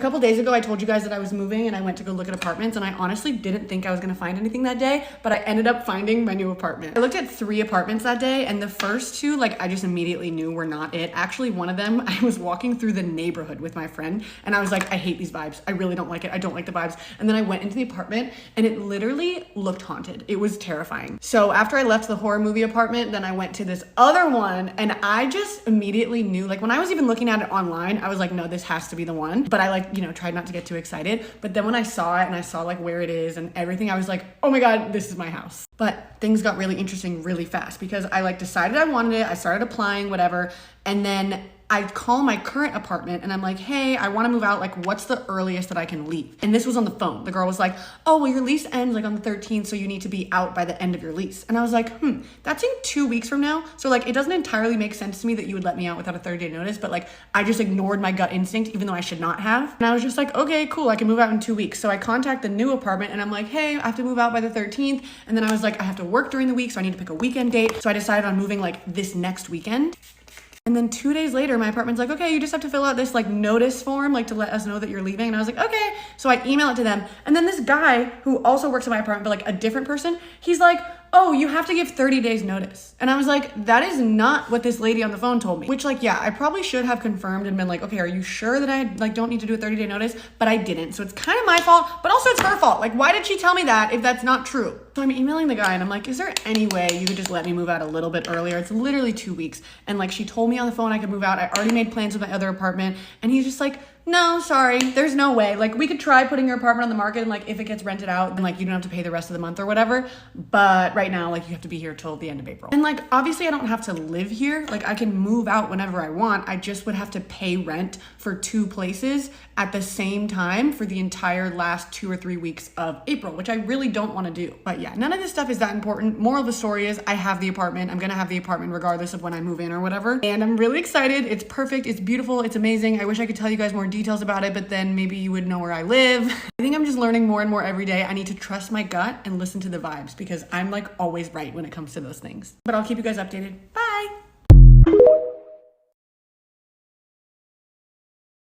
A couple days ago, I told you guys that I was moving and I went to go look at apartments, and I honestly didn't think I was gonna find anything that day, but I ended up finding my new apartment. I looked at 3 apartments that day, and the first 2, like, I just immediately knew were not it. Actually, one of them, I was walking through the neighborhood with my friend, and I was like, I hate these vibes. I really don't like it. I don't like the vibes. And then I went into the apartment, and it literally looked haunted. It was terrifying. So after I left the horror movie apartment, then I went to this other one, and I just immediately knew, like, when I was even looking at it online, I was like, no, this has to be the one. But I, like, you know, tried not to get too excited. But then when I saw it and I saw like where it is and everything, I was like, oh my God, this is my house. But things got really interesting really fast because I like decided I wanted it. I started applying, whatever. And then I call my current apartment and I'm like, hey, I want to move out. Like, what's the earliest that I can leave? And this was on the phone. The girl was like, oh, well, your lease ends like on the 13th. So you need to be out by the end of your lease. And I was like, that's in 2 weeks from now. So like, it doesn't entirely make sense to me that you would let me out without a 30-day notice. But like, I just ignored my gut instinct, even though I should not have. And I was just like, okay, cool. I can move out in 2 weeks. So I contact the new apartment and I'm like, hey, I have to move out by the 13th. And then I was like, I have to work during the week. So I need to pick a weekend date. So I decided on moving like this next weekend. And then 2 days later, my apartment's like, okay, you just have to fill out this like notice form, like to let us know that you're leaving. And I was like, okay. So I email it to them. And then this guy who also works at my apartment, but like a different person, he's like, oh, you have to give 30 days notice. And I was like, that is not what this lady on the phone told me. Which like, yeah, I probably should have confirmed and been like, okay, are you sure that I like don't need to do a 30-day notice? But I didn't. So it's kind of my fault, but also it's her fault. Like, why did she tell me that if that's not true? So I'm emailing the guy and I'm like, is there any way you could just let me move out a little bit earlier? It's literally 2 weeks. And like, she told me on the phone I could move out. I already made plans with my other apartment. And he's just like, no, sorry, there's no way. Like, we could try putting your apartment on the market and like, if it gets rented out, then like, you don't have to pay the rest of the month or whatever. But right now, like, you have to be here till the end of April. And like, obviously I don't have to live here. Like, I can move out whenever I want. I just would have to pay rent for 2 places at the same time for the entire last 2 or 3 weeks of April, which I really don't want to do. But yeah, none of this stuff is that important. Moral of the story is I have the apartment. I'm gonna have the apartment regardless of when I move in or whatever. And I'm really excited. It's perfect. It's beautiful. It's amazing. I wish I could tell you guys more details about it, but then maybe you would know where I live. I think I'm just learning more and more every day. I need to trust my gut and listen to the vibes because I'm like always right when it comes to those things. But I'll keep you guys updated. Bye.